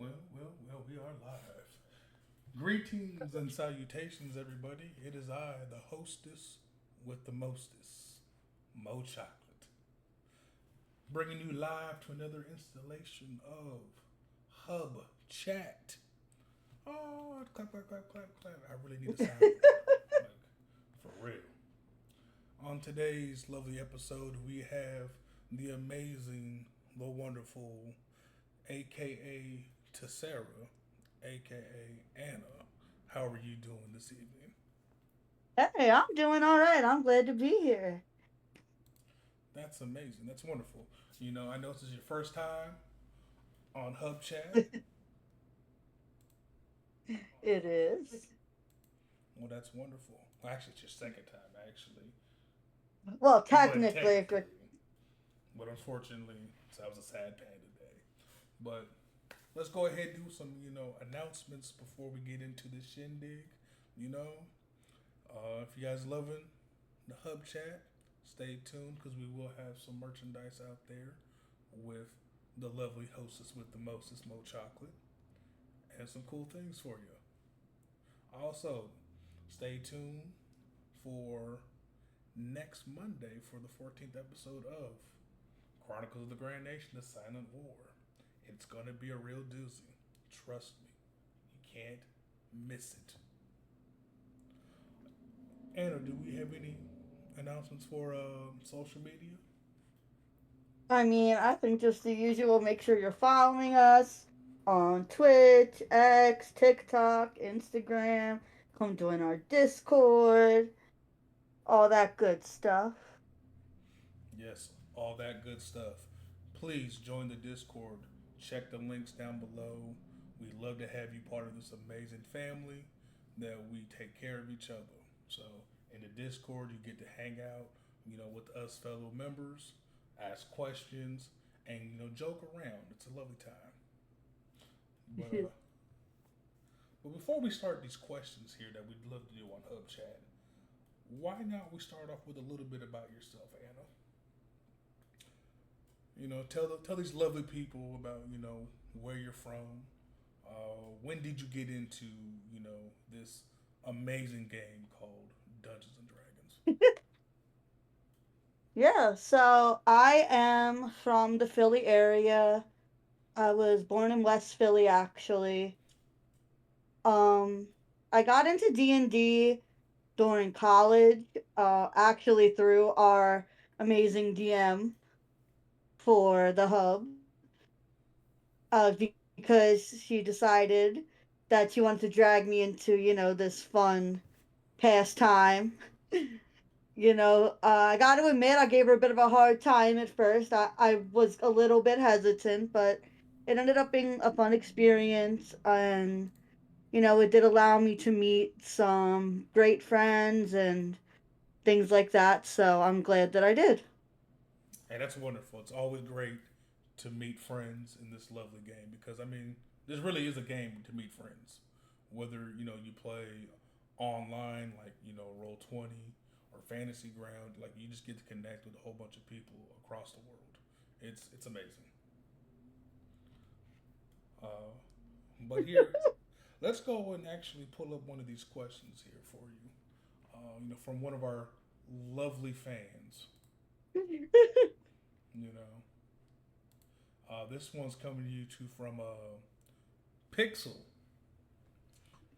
We are live. Greetings and salutations, everybody. It is I, the hostess with the mostest, Mo Chocolate, bringing you live to another installation of Hub Chat. Oh, clap, clap, clap, clap, clap. I really need a soundboard. Like, for real. On today's lovely episode, we have the amazing, the wonderful, aka Tessera, aka Anna. How are you doing this evening? Hey, I'm doing all right. I'm glad to be here. That's amazing. That's wonderful. I know this is your first time on Hub Chat. It is. Well, that's wonderful. Well, actually, it's your second time, actually. Well, But technically, if technically, it, but unfortunately, so that was a sad panda day. But let's go ahead and do some, announcements before we get into the shindig. You know, if you guys loving the Hub Chat, stay tuned because we will have some merchandise out there with the lovely hostess with the mostest, Mo Chocolate, and some cool things for you. Also, stay tuned for next Monday for the 14th episode of Chronicles of the Grand Nation, The Silent War. It's going to be a real doozy. Trust me. You can't miss it. Anna, do we have any announcements for social media? I mean, I think just the usual. Make sure you're following us on Twitch, X, TikTok, Instagram. Come join our Discord. All that good stuff. Yes, all that good stuff. Please join the Discord. Check the links down below. We love to have you part of this amazing family that we take care of each other. So, in the Discord, you get to hang out, with us fellow members, ask questions, and joke around. It's a lovely time. But uh, but before we start these questions here that we'd love to do on Hub Chat, why not we start off with a little bit about yourself, Anna? Tell these lovely people about where you're from. When did you get into this amazing game called Dungeons and Dragons? Yeah, so I am from the Philly area. I was born in West Philly, actually. Um, I got into D&D during college, actually through our amazing DM for the hub, because she decided that she wanted to drag me into, this fun pastime. I got to admit, I gave her a bit of a hard time at first. I was a little bit hesitant, but it ended up being a fun experience. And, it did allow me to meet some great friends and things like that. So I'm glad that I did. Hey, that's wonderful. It's always great to meet friends in this lovely game because this really is a game to meet friends. Whether you play online like Roll 20 or Fantasy Ground, like you just get to connect with a whole bunch of people across the world. It's amazing. Uh, but here, let's go and actually pull up one of these questions here for you. From one of our lovely fans. You know, this one's coming to you too from Pixel,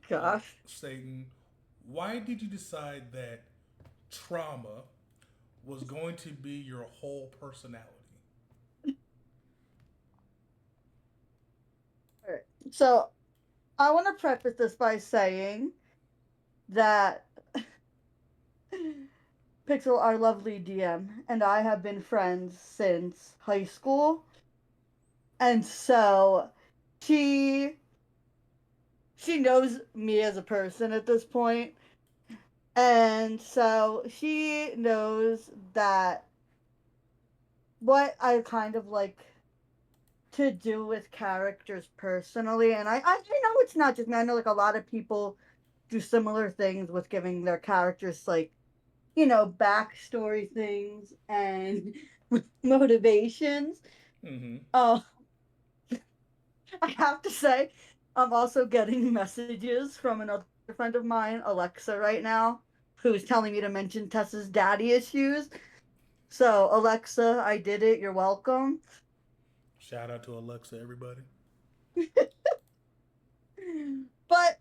Gosh. stating, "Why did you decide that trauma was going to be your whole personality?" All right. So I want to preface this by saying that Pixel, our lovely DM, and I have been friends since high school. And so she she knows me as a person at this point. And so she knows that what I kind of like to do with characters personally. And I know it's not just me. I know like a lot of people do similar things with giving their characters like, backstory things and motivations. Mm-hmm. Oh, I have to say, I'm also getting messages from another friend of mine, Alexa, right now, who's telling me to mention Tessa's daddy issues. So, Alexa, I did it. You're welcome. Shout out to Alexa, everybody. But,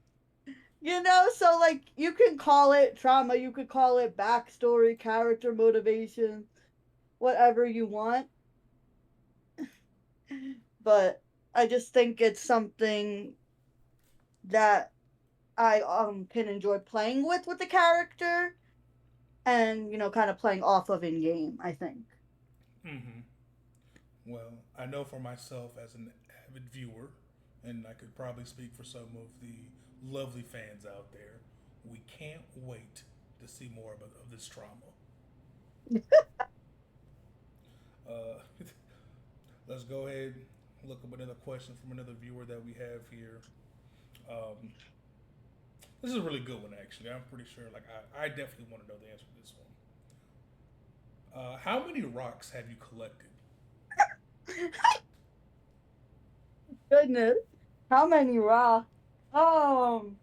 so like you can call it trauma, you could call it backstory, character motivation, whatever you want. But I just think it's something that I can enjoy playing with the character and kind of playing off of in game, I think. Mm-hmm. Well, I know for myself as an avid viewer, and I could probably speak for some of the lovely fans out there, we can't wait to see more of this trauma. Uh, let's go ahead and look up another question from another viewer that we have here. Um, this is a really good one, actually. I'm pretty sure, like, I definitely want to know the answer to this one. How many rocks have you collected? Goodness. How many raw? Um,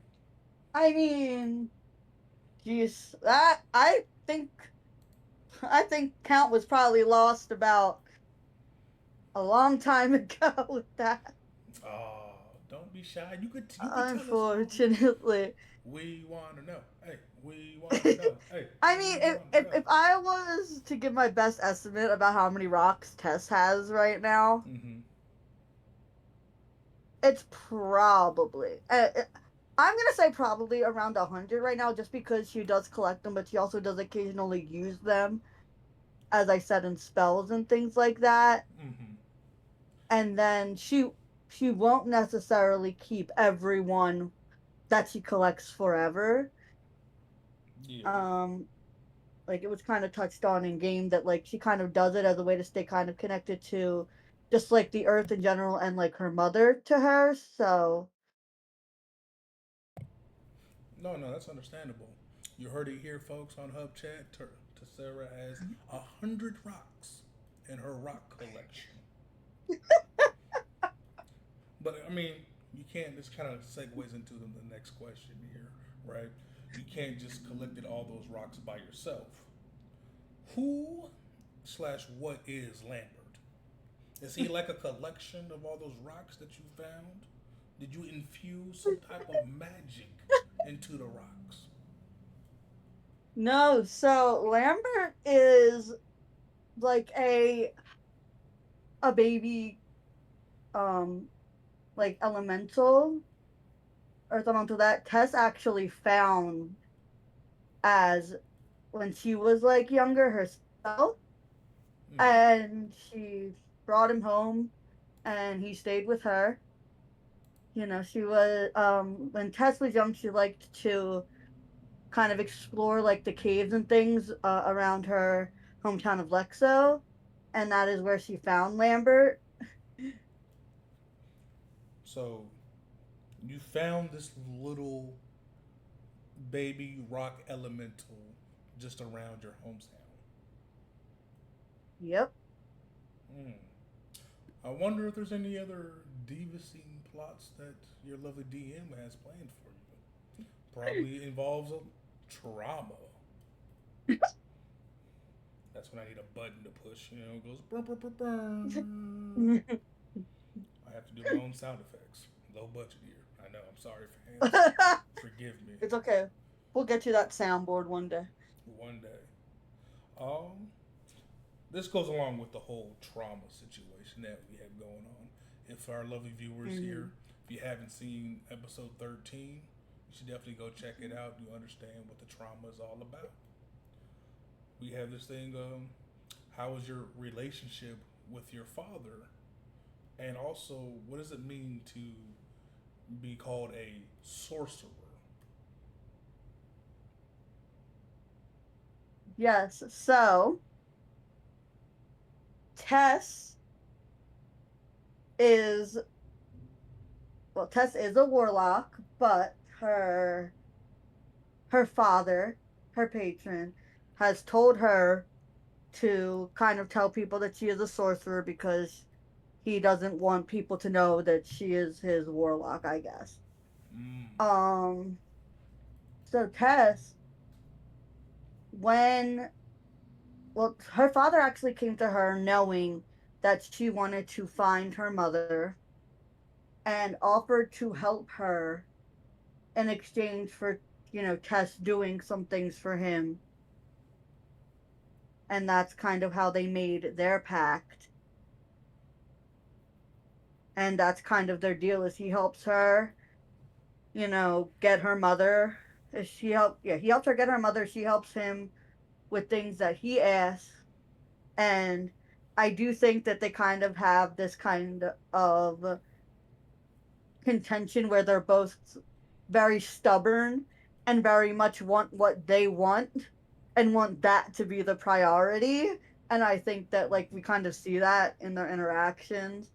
I mean, geez, that I think count was probably lost about a long time ago with that. Oh, don't be shy. You could tell us all you want. Unfortunately. We want to know. Hey, we want to know. Hey, I mean, we if, want to if know. if I was to give my best estimate about how many rocks Tess has right now, Mm-hmm. it's probably I'm gonna say probably around 100 right now, just because she does collect them, but she also does occasionally use them, as I said, in spells and things like that. Mm-hmm. And then she won't necessarily keep everyone that she collects forever. Yeah. Um, like it was kind of touched on in game that like she kind of does it as a way to stay kind of connected to just like the earth in general and like her mother to her. So No, no, that's understandable. You heard it here, folks, on Hub Chat. Tessera has 100 rocks in her rock collection. But I mean, you can't. This kind of segues into the next question here, right? You can't just collect all those rocks by yourself. Who slash what is Lambert? Is he like a collection of all those rocks that you found? Did you infuse some type of magic into the rocks? no, so Lambert is like a baby um like elemental or something to that Tess actually found as when she was like younger herself, Mm-hmm. and she brought him home and he stayed with her. She was when Tess was young, she liked to kind of explore like the caves and things around her hometown of Lexo, and that is where she found Lambert. So you found this little baby rock elemental just around your hometown. Yep. Hmm. I wonder if there's any other divasing plots that your lovely DM has planned for you. Probably involves a trauma. That's when I need a button to push. It goes burr, burr, burr, burr. I have to do my own sound effects. Low budget here. I know. I'm sorry, fans. Forgive me. It's okay. We'll get you that soundboard one day. One day. Um, this goes along with the whole trauma situation that we have going on. If our lovely viewers Hmm. here, if you haven't seen episode 13, you should definitely go check it out. You understand what the trauma is all about. We have this thing. How is your relationship with your father, and also what does it mean to be called a sorcerer? Yes. So Tess is Tess is a warlock, but her father, her patron, has told her to kind of tell people that she is a sorcerer because he doesn't want people to know that she is his warlock, I guess. Mm. Um, so Tess, when well, her father actually came to her knowing that she wanted to find her mother and offered to help her in exchange for, Tess doing some things for him. And that's kind of how they made their pact. And that's kind of their deal is he helps her, get her mother. He helps her get her mother. She helps him with things that he asks. And I do think that they kind of have this kind of contention where they're both very stubborn and very much want what they want and want that to be the priority. And I think that like we kind of see that in their interactions.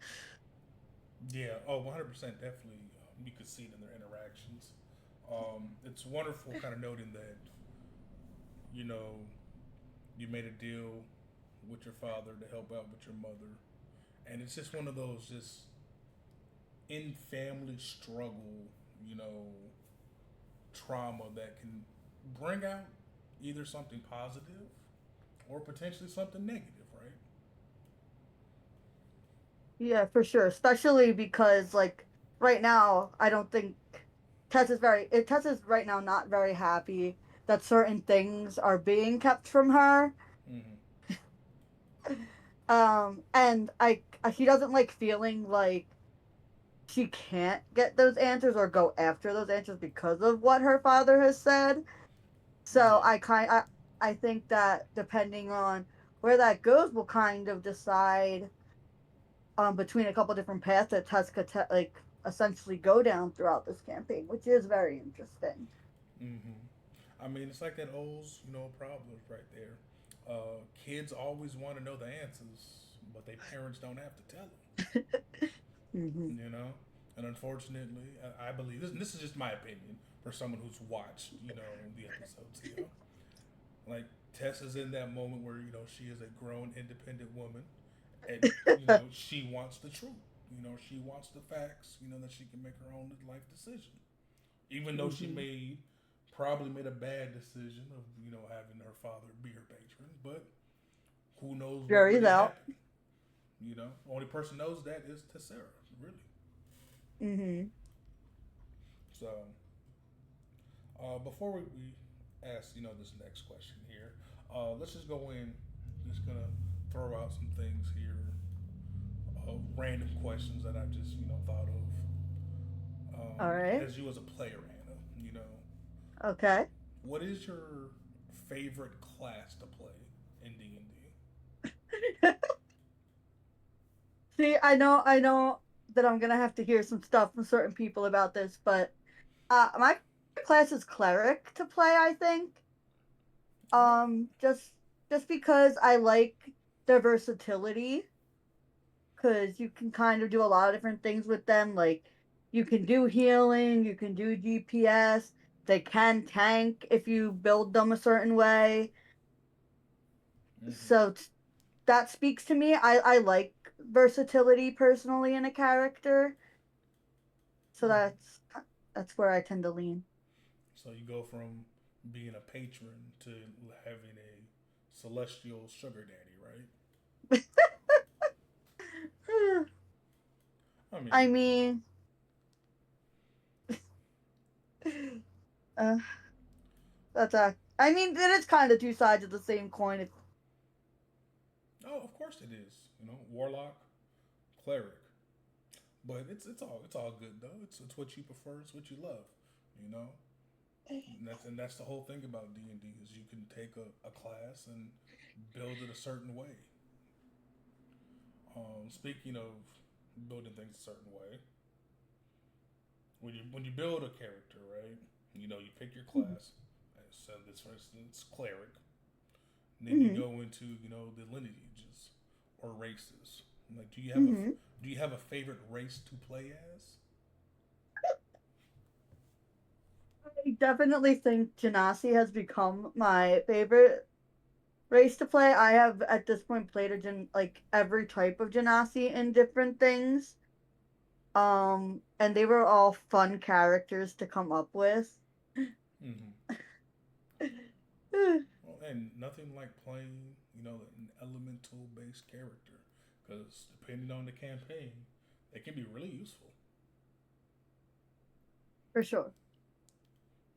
Yeah. Oh, 100%. Definitely. You could see it in their interactions. It's wonderful, kind of noting that you know you made a deal with your father to help out with your mother, and it's just one of those just in family struggle, you know, trauma that can bring out either something positive or potentially something negative, right? Yeah, for sure. Especially because like right now, I don't think Tess is right now not very happy that certain things are being kept from her. Mm-hmm. And she doesn't like feeling like she can't get those answers or go after those answers because of what her father has said. So Yeah. I think that depending on where that goes will kind of decide between a couple different paths that Tusk like essentially go down throughout this campaign, which is very interesting. Mm-hmm. I mean, it's like that old, problem right there. Kids always want to know the answers, but their parents don't have to tell them. Hmm. You know, and unfortunately, I believe this. And this is just my opinion for someone who's watched, the episodes here. Like Tess is in that moment where she is a grown, independent woman, and she wants the truth. She wants the facts. That she can make her own life decision, even though she Hmm. probably made a bad decision of having her father be her patron, but who knows what Jury's really out. happened. Only person knows that is Tessera, really. Hmm. So, before we ask, this next question here, let's just go in. Just gonna throw out some things here, random questions that I just thought of. All right. As you as a player, Hannah, Okay. what is your favorite class to play in D&D? See, I know that I'm gonna have to hear some stuff from certain people about this, but my class is cleric to play. I think All right. just because I like their versatility, because you can kind of do a lot of different things with them. Like you can do healing, you can do DPS. They can tank if you build them a certain way. Mm-hmm. So that speaks to me. I like versatility personally in a character, so Mm-hmm. that's where I tend to lean. So you go from being a patron to having a celestial sugar daddy, right? I I mean, mean, uh, I mean, it is kind of two sides of the same coin. oh, of course it is. Warlock, cleric, but it's all good though. It's what you prefer. It's what you love. You know, and that's the whole thing about D&D is you can take a class and build it a certain way. Speaking of building things a certain way, when you build a character, right? You pick your class. So this, for instance, cleric. And then you Mm-hmm. go into the lineages or races. Like, Mm-hmm. do you have a favorite race to play as? I definitely think Genasi has become my favorite race to play. I have at this point played like every type of genasi in different things. And they were all fun characters to come up with. Hmm. Well, and nothing like playing, an elemental based character, because depending on the campaign, they can be really useful. For sure.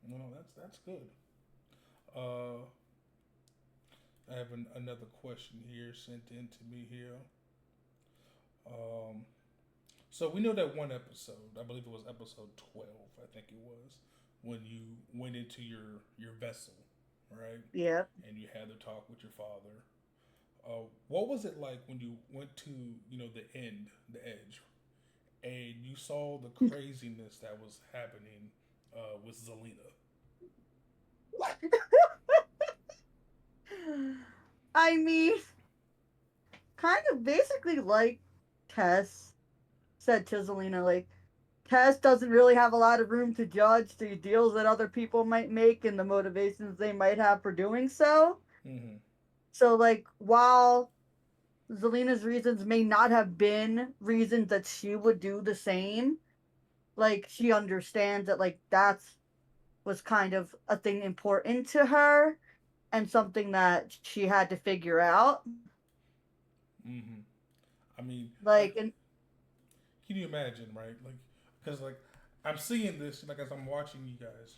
Well, that's good. Uh, I have another question here sent in to me here. Um, so we know that one episode, I believe it was episode 12, I think it was, when you went into your vessel, right? Yeah. And you had to talk with your father. What was it like when you went to the end, the edge, and you saw the craziness that was happening with Zelina? I mean, kind of basically like Tess said to Zelina, like, Tess doesn't really have a lot of room to judge the deals that other people might make and the motivations they might have for doing so. Mm-hmm. So, like, while Zelina's reasons may not have been reasons that she would do the same, like, she understands that, like, that's was kind of a thing important to her and something that she had to figure out. Mm-hmm. I mean, like, Like, and can you imagine, right? Like, because like I'm seeing this, like as I'm watching you guys,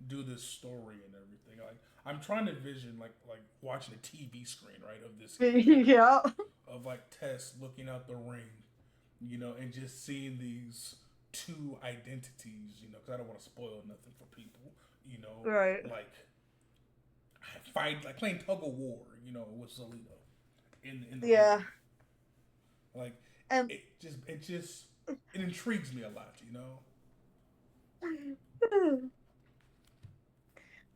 do this story and everything. Like I'm trying to vision like watching a TV screen, right, of this yeah, of like Tess looking out the ring, and just seeing these two identities, because I don't want to spoil nothing for people, right, like fight like playing tug of war, with Zelina in the ring. yeah, Like and it intrigues me a lot.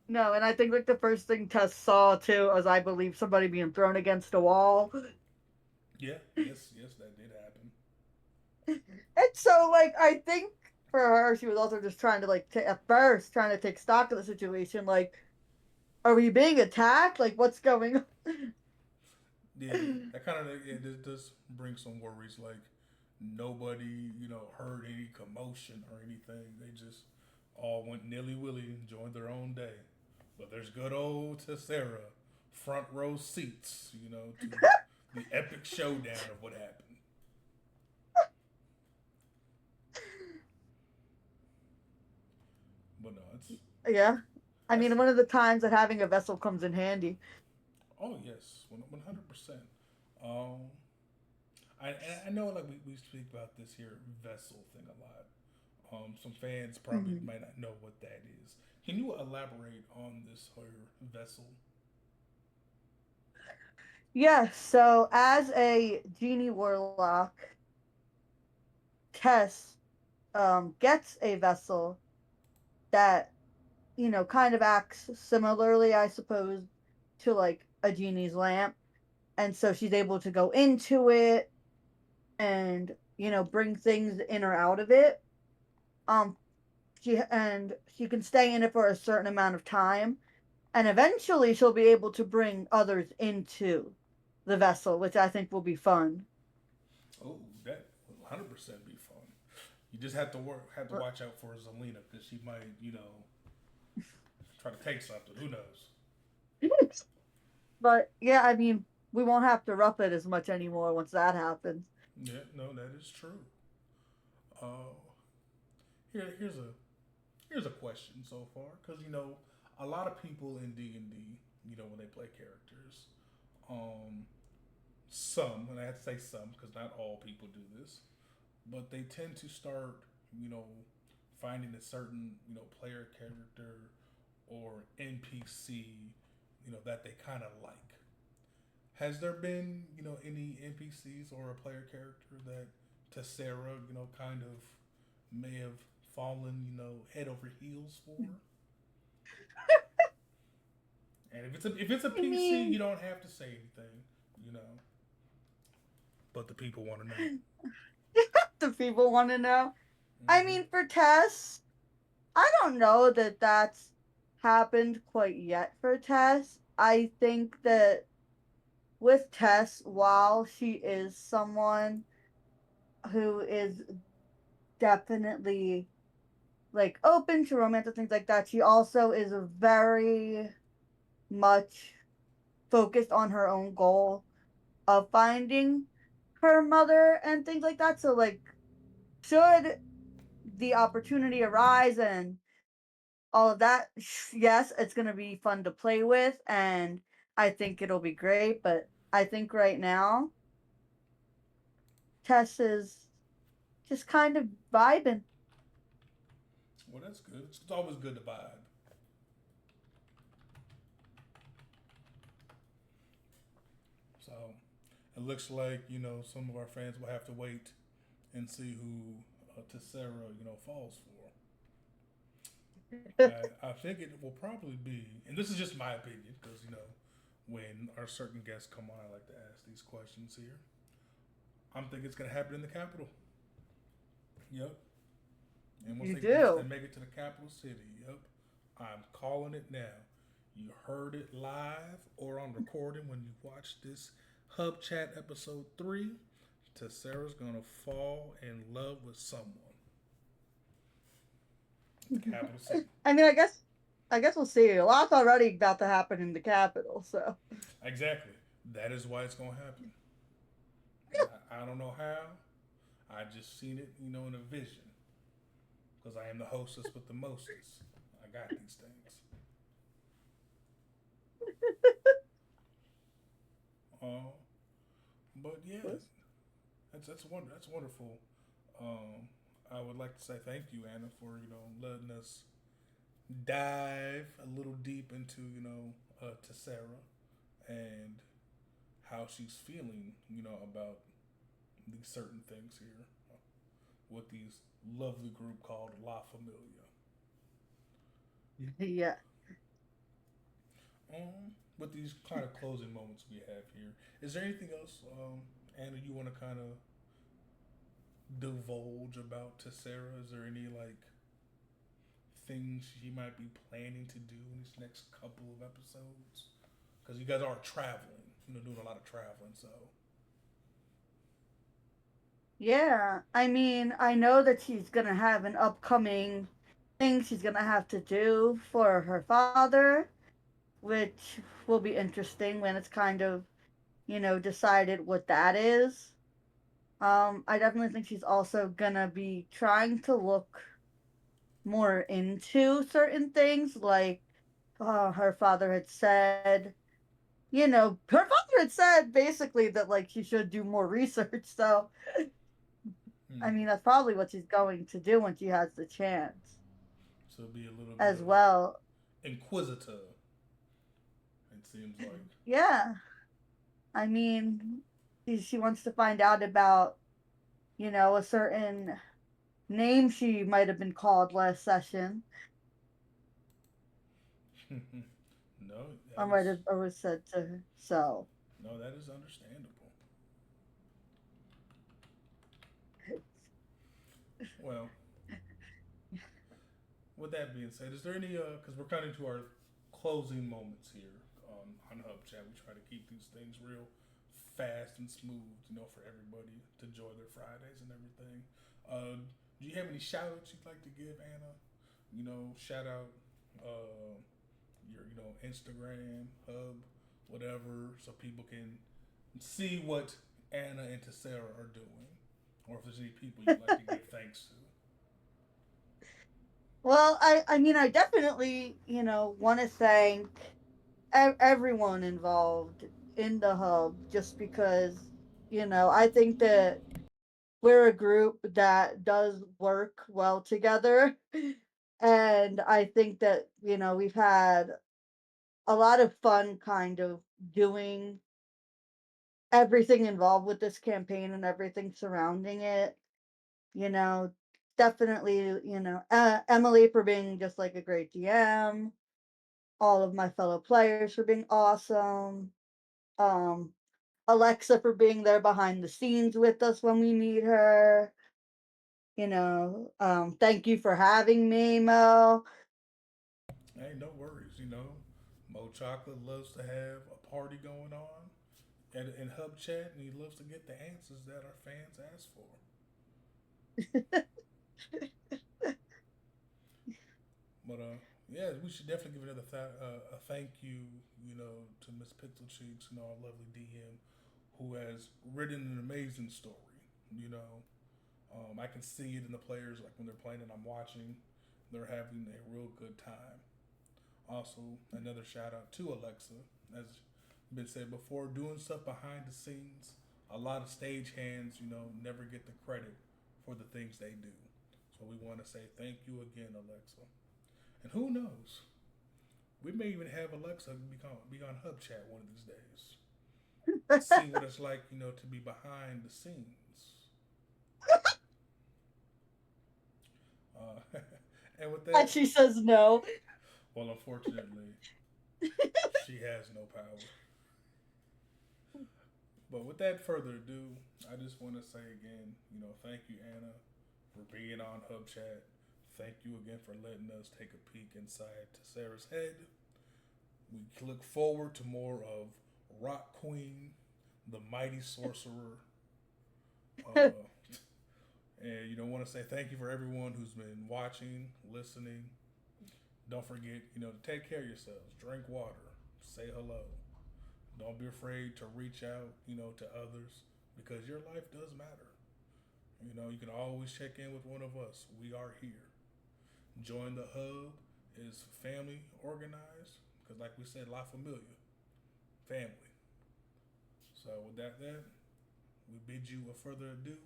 no, and I think like the first thing Tess saw too was I believe somebody being thrown against a wall. Yeah, yes, that did happen. And so like I think for her she was also just trying to like at first trying to take stock of the situation. Like, are we being attacked? Like, what's going Yeah, on? that kind of it does bring some worries. Like nobody, heard any commotion or anything. They just all went nilly willy and joined their own day. But there's good old Tessera, front row seats, to the epic showdown of what happened. But no, it's Yeah, I that's mean one of the times that having a vessel comes in handy. oh yes, 100%. Um, I know like we speak about this here vessel thing a lot. Some fans probably Mhm. might not know what that is. Can you elaborate on this her vessel? Yeah, so as a genie warlock, Tess gets a vessel that, kind of acts similarly, I suppose, to like a genie's lamp. And so she's able to go into it and, bring things in or out of it. Um, she can stay in it for a certain amount of time. And eventually she'll be able to bring others into the vessel, which I think will be fun. Oh, that will 100% be fun. You just have to watch out for Zelina because she might try to take something. Who knows? But yeah, I mean, we won't have to rough it as much anymore once that happens. Yeah, no, that is true. Uh, here's a question so far because a lot of people in D&D, when they play characters, um, some, and I have to say some because not all people do this, but they tend to start, you know, finding a certain, player character or NPC, that they kind of like. Has there been, any NPCs or a player character that Tessera, kind of may have fallen, head over heels for? And if it's a I PC, you mean, don't have to say anything, you know. But the people want to know. the people want to know. I Hmm. mean, for Tess, I don't know that that's happened quite yet for Tess. I think that with Tess, while she is someone who is definitely like open to romantic things like that, she also is very much focused on her own goal of finding her mother and things like that. So like should the opportunity arise and all of that, yes, it's going to be fun to play with and I think it'll be great, but I think right now Tess is just kind of vibing. Well, that's good. It's always good to vibe. So it looks like some of our fans will have to wait and see who Tessera falls for. I think it will probably be, and this is just my opinion, because when our certain guests come on, I like to ask these questions here. I'm thinking it's gonna happen in the Capitol. Yep. And once You they do. make it to the capital city, yep, I'm calling it now. You heard it live or on recording when you watch this Hub Chat episode 3. Tessera's gonna fall in love with someone at the capital city. I mean, I guess we'll see. A lot's already about to happen in the capital, so Exactly. That is why it's gonna happen. I don't know how. I just seen it, in a vision. Because I am the hostess with the mostest. I got these things. Uh, but yeah, that's wonderful. Um, I would like to say thank you, Anna, for letting us dive a little deep into Tessera and how she's feeling about these certain things here with these lovely group called La Familia. yeah. With these kind of closing moments we have here, is there anything else, Anna, you want to kind of divulge about Tessera? Is there any like things she might be planning to do in these next couple of episodes? Because you guys are traveling, doing a lot of traveling. So, Yeah, I mean, I know that she's gonna have an upcoming thing she's gonna have to do for her father, which will be interesting when it's kind of, decided what that is. I definitely think she's also gonna be trying to look more into certain things, like her father had said, her father had said basically that like she should do more research. So, I hmm. mean, that's probably what she's going to do when she has the chance So be a little bit as of well. inquisitor. It seems like. Yeah, I mean, she wants to find out about, a certain name she might have been called last session, No, or that might is have or was said to her. So, no, that is understandable. Well, with that being said, is there any because we're kind of to our closing moments here on Hub Chat. We try to keep these things real fast and smooth, for everybody to enjoy their Fridays and everything. Do you have any shout outs you'd like to give, Anna? Shout out your Instagram, Hub, whatever, so people can see what Anna and Tessera are doing, or if there's any people you'd like to give thanks to. well, I mean, I definitely, want to thank everyone involved in the hub, just because, I think that we're a group that does work well together. And I think that, we've had a lot of fun kind of doing everything involved with this campaign and everything surrounding it. You know, definitely, Emily for being just like a great DM, all of my fellow players for being awesome, um, Alexa for being there behind the scenes with us when we need her. Thank you for having me, Mo. Hey, no worries. Mo Chocolate loves to have a party going on in Hub Chat, and he loves to get the answers that our fans ask for. But yeah, we should definitely give another a thank you, to Miss Pixel Cheeks, our lovely DM, who has written an amazing story. You know, I can see it in the players, like when they're playing and I'm watching, they're having a real good time. Also, another shout out to Alexa, as been said before, doing stuff behind the scenes. A lot of stage hands, never get the credit for the things they do. So we want to say thank you again, Alexa. And who knows? We may even have Alexa be on Hub Chat one of these days. See what it's like, to be behind the scenes. And with And that, she says no. well, unfortunately, she has no power. But with that further ado, I just want to say again, thank you, Anna, for being on Hub Chat. Thank you again for letting us take a peek inside to Sarah's head. We look forward to more of Rock Queen, the Mighty Sorcerer. Uh, and want to say thank you for everyone who's been watching, listening. Don't forget, to take care of yourselves. Drink water. Say hello. Don't be afraid to reach out, to others because your life does matter. You can always check in with one of us. We are here. Join the hub is family organized because, like we said, La Familia, family. So with that, we bid you a further ado.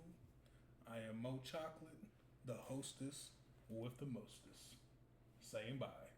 I am Mo Chocolate, the hostess with the mostest. Saying bye.